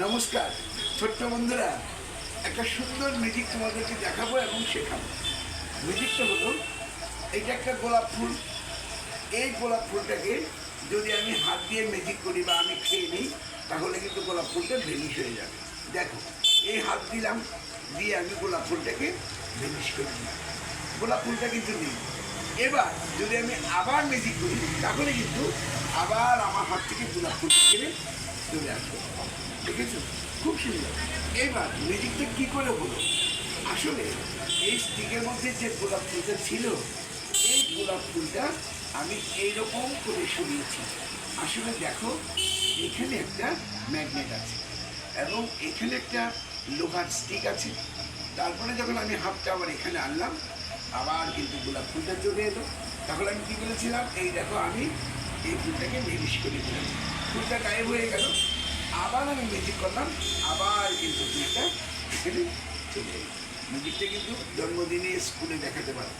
নমস্কার ছোট্ট বন্ধুরা, একটা সুন্দর ম্যাজিক তোমাদেরকে দেখাবো এবং শেখাবো। ম্যাজিকটা হলো, এইটা একটা গোলাপ ফুল। এই গোলাপ ফুলটাকে যদি আমি হাত দিয়ে ম্যাজিক করি বা আমি খেয়ে নিই, তাহলে কিন্তু গোলাপ ফুলটা ভেনিশ হয়ে যাবে। দেখো, এই হাত দিলাম, দিয়ে আমি গোলাপ ফুলটাকে ভেনিশ করে দিলাম, গোলাপ ফুলটা কিন্তু নেই। এবার যদি আমি আবার ম্যাজিক করি, তাহলে কিন্তু আবার আমার হাত থেকে গোলাপ ফুলটা কেড়ে চলে আসবে। দেখেছো, খুব সুন্দর। এবার ম্যাজিকটা কী করে হলো? আসলে এই স্টিকের মধ্যে যে গোলাপ ফুলটা ছিল, এই গোলাপ ফুলটা আমি এইরকম করে সরিয়েছি। আসলে দেখো, এখানে একটা ম্যাগনেট আছে এবং এখানে একটা লোহার স্টিক আছে। তারপরে যখন আমি হাতটা আবার এখানে আনলাম, আবার কিন্তু গোলাপ ফুলটা চলে এলো। তাহলে আমি কী বলেছিলাম, এই দেখো আমি এই ফুলটাকে মেলিশ করে দিলাম, ফুলটা গায়েব হয়ে গেল। আবার আমি ম্যাজিক করলাম, আবার কিন্তু ফুলটা এখানে চলে এলো। ম্যাজিকটা কিন্তু জন্মদিনে স্কুলে দেখাতে পারো।